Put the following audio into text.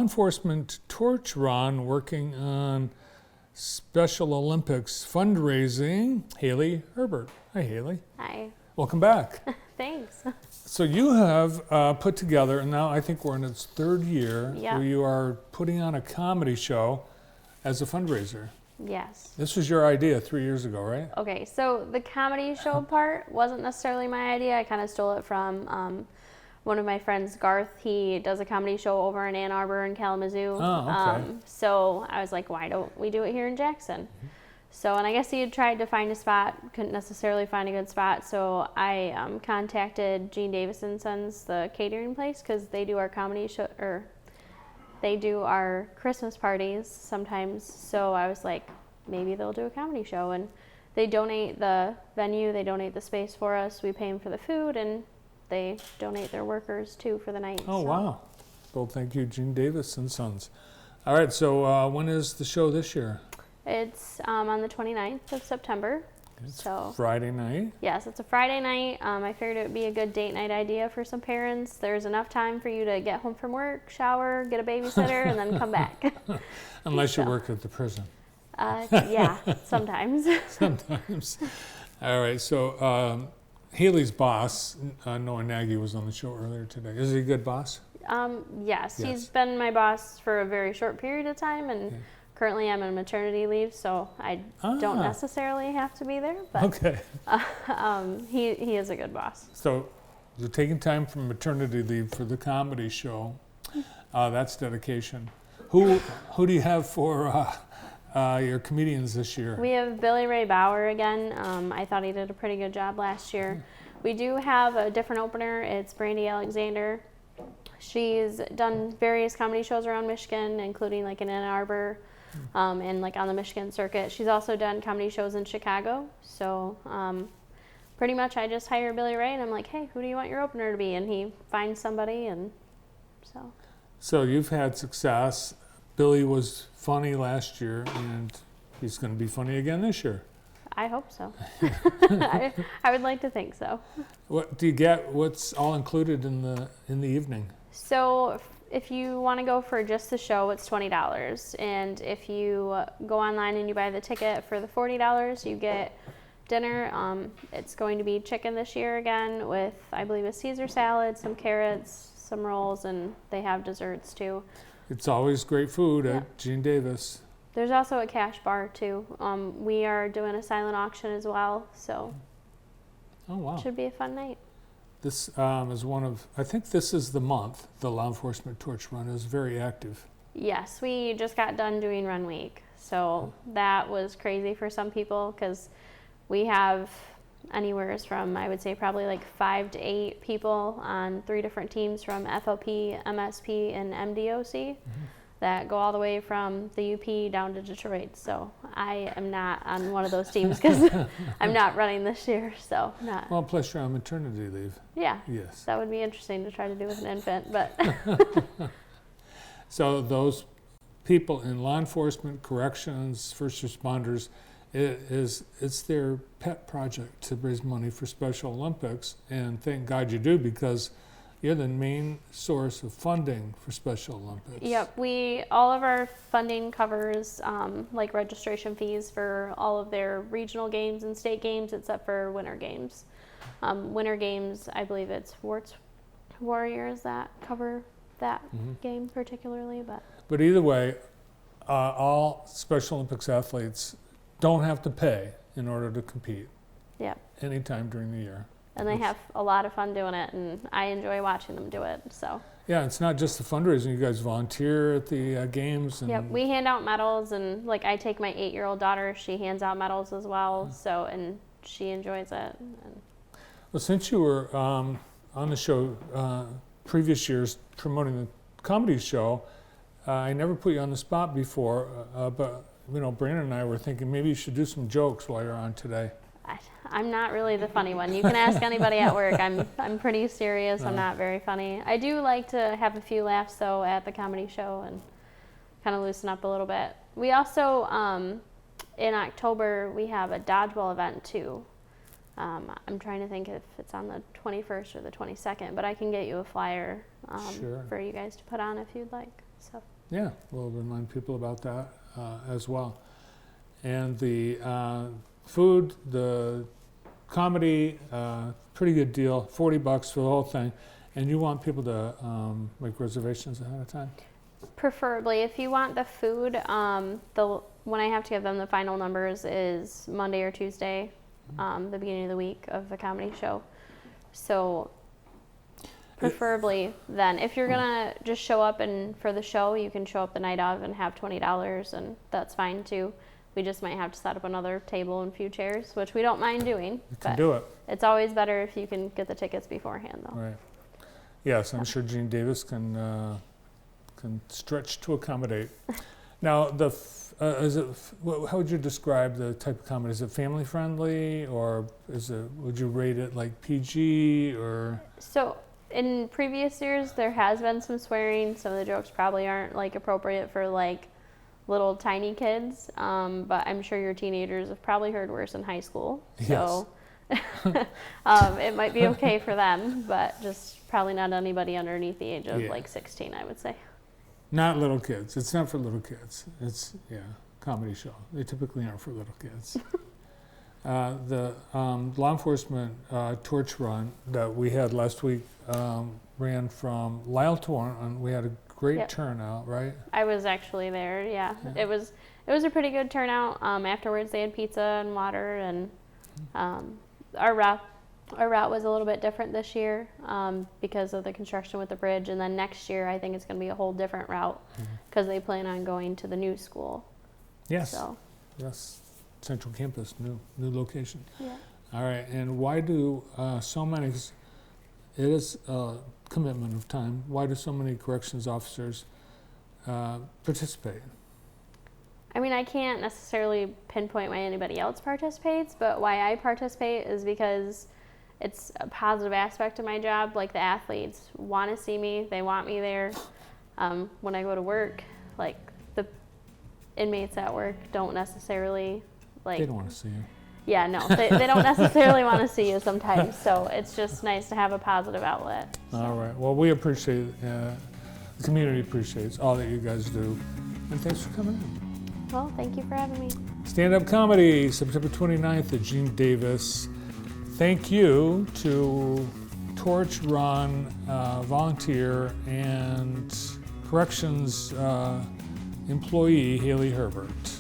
Enforcement torch run working on Special Olympics fundraising. Haley Herbert. Hi, Haley. Hi. Welcome back. Thanks. So you have put together, and now I think we're in its third year, where you are putting on a comedy show as a fundraiser. Yes. This was your idea 3 years ago, right? Okay, so the comedy show part wasn't necessarily my idea. I kind of stole it from one of my friends, Garth. He does a comedy show over in Ann Arbor and Kalamazoo. Oh, okay. So I was like, why don't we do it here in Jackson? So, and I guess he had tried to find a spot, couldn't necessarily find a good spot. So I contacted Gene Davis and Sons, the catering place, because they do our comedy show, or they do our Christmas parties sometimes. So I was like, maybe they'll do a comedy show. And they donate the venue, they donate the space for us. We pay them for the food, and they donate their workers too for the night. Oh, wow. Well, thank you, Gene Davis and Sons. All right, so when is the show this year? It's on the 29th of September. It's so Friday night? Yes, it's a Friday night. I figured it would be a good date night idea for some parents. There's enough time for you to get home from work, shower, get a babysitter, and then come back. Unless you work at the prison. Yeah, sometimes. Sometimes. All right, so Haley's boss, Noah Nagy, was on the show earlier today. Is he a good boss? Yes, he's been my boss for a very short period of time, and currently I'm on maternity leave, so I don't necessarily have to be there. But okay. He is a good boss. So you're taking time from maternity leave for the comedy show. That's dedication. Who do you have for your comedians this year? We have Billy Ray Bauer again. I thought he did a pretty good job last year. We do have a different opener. It's Brandy Alexander. She's done various comedy shows around Michigan, including like in Ann Arbor and like on the Michigan circuit. She's also done comedy shows in Chicago. So pretty much I just hire Billy Ray and I'm like, hey, who do you want your opener to be? And he finds somebody, and so. So you've had success. Billy was funny last year, and he's going to be funny again this year. I hope so. I would like to think so. What do you get? What's all included in the evening? So if you want to go for just the show, it's $20, and if you go online and you buy the ticket for the $40, you get dinner. It's going to be chicken this year again with, I believe, a Caesar salad, some carrots, some rolls, and they have desserts too. It's always great food at Gene Davis. There's also a cash bar too. We are doing a silent auction as well, so it should be a fun night. This is one of, I think this is the month, the Law Enforcement Torch Run is very active. Yes, we just got done doing Run Week, so that was crazy for some people because we have anywhere from, I would say, probably like 5 to 8 people on 3 different teams from FLP, MSP, and MDOC that go all the way from the UP down to Detroit. So I am not on one of those teams because I'm not running this year. So not. Well, plus you're on maternity leave. Yeah. Yes. That would be interesting to try to do with an infant, but. So those people in law enforcement, corrections, first responders, it's their pet project to raise money for Special Olympics, and thank God you do, because you're the main source of funding for Special Olympics. Yep, all of our funding covers like registration fees for all of their regional games and state games, except for winter games. Winter games, I believe it's Warts Warriors that cover that game particularly, but either way, all Special Olympics athletes don't have to pay in order to compete. Yep. Anytime during the year. And they have a lot of fun doing it, and I enjoy watching them do it. So. Yeah, it's not just the fundraising. You guys volunteer at the games. And yep, we hand out medals, and like I take my 8-year-old daughter. She hands out medals as well. So, and she enjoys it. Well, since you were on the show previous years promoting the comedy show, I never put you on the spot before, but Brandon and I were thinking maybe you should do some jokes while you're on today. I'm not really the funny one. You can ask anybody at work. I'm pretty serious. I'm not very funny. I do like to have a few laughs though at the comedy show and kind of loosen up a little bit. We also in October we have a dodgeball event too. I'm trying to think if it's on the 21st or the 22nd, but I can get you a flyer Sure. for you guys to put on if you'd like. So Yeah, we'll remind people about that as well. And the food, the comedy, pretty good deal, $40 for the whole thing. And you want people to make reservations ahead of time? preferably, if you want the food, when I have to give them the final numbers is Monday or Tuesday, the beginning of the week of the comedy show. So preferably then. If you're gonna just show up and for the show, you can show up the night of and have $20, and that's fine too. We just might have to set up another table and a few chairs, which we don't mind doing. You can do it. It's always better if you can get the tickets beforehand, though. Right. Yes, I'm sure Gene Davis can stretch to accommodate. Now, how would you describe the type of comedy? Is it family friendly, or would you rate it like PG or? So in previous years, there has been some swearing. Some of the jokes probably aren't like appropriate for like little tiny kids, but I'm sure your teenagers have probably heard worse in high school. So it might be okay for them, but just probably not anybody underneath the age of like 16, I would say. Not little kids. It's not for little kids. It's comedy show. They typically aren't for little kids. The law enforcement torch run that we had last week ran from Lyle to Warren. We had a great turnout, right? I was actually there. Yeah. It was a pretty good turnout. Afterwards, they had pizza and water, and our route was a little bit different this year because of the construction with the bridge, and then next year I think it's going to be a whole different route because they plan on going to the new school. Yes. So. Yes. Central campus, new location. Yeah. All right. And why do so many? It is a commitment of time. Why do so many corrections officers participate? I mean, I can't necessarily pinpoint why anybody else participates, but why I participate is because it's a positive aspect of my job. Like, the athletes want to see me, they want me there. When I go to work, like, the inmates at work don't necessarily like. They don't want to see you. Yeah, no, they don't necessarily want to see you sometimes. So it's just nice to have a positive outlet. So. All right. Well, we appreciate the community appreciates all that you guys do, and thanks for coming in. Well, thank you for having me. Stand-up comedy, September 29th at Gene Davis. Thank you to Torch Run volunteer and corrections employee Haley Herbert.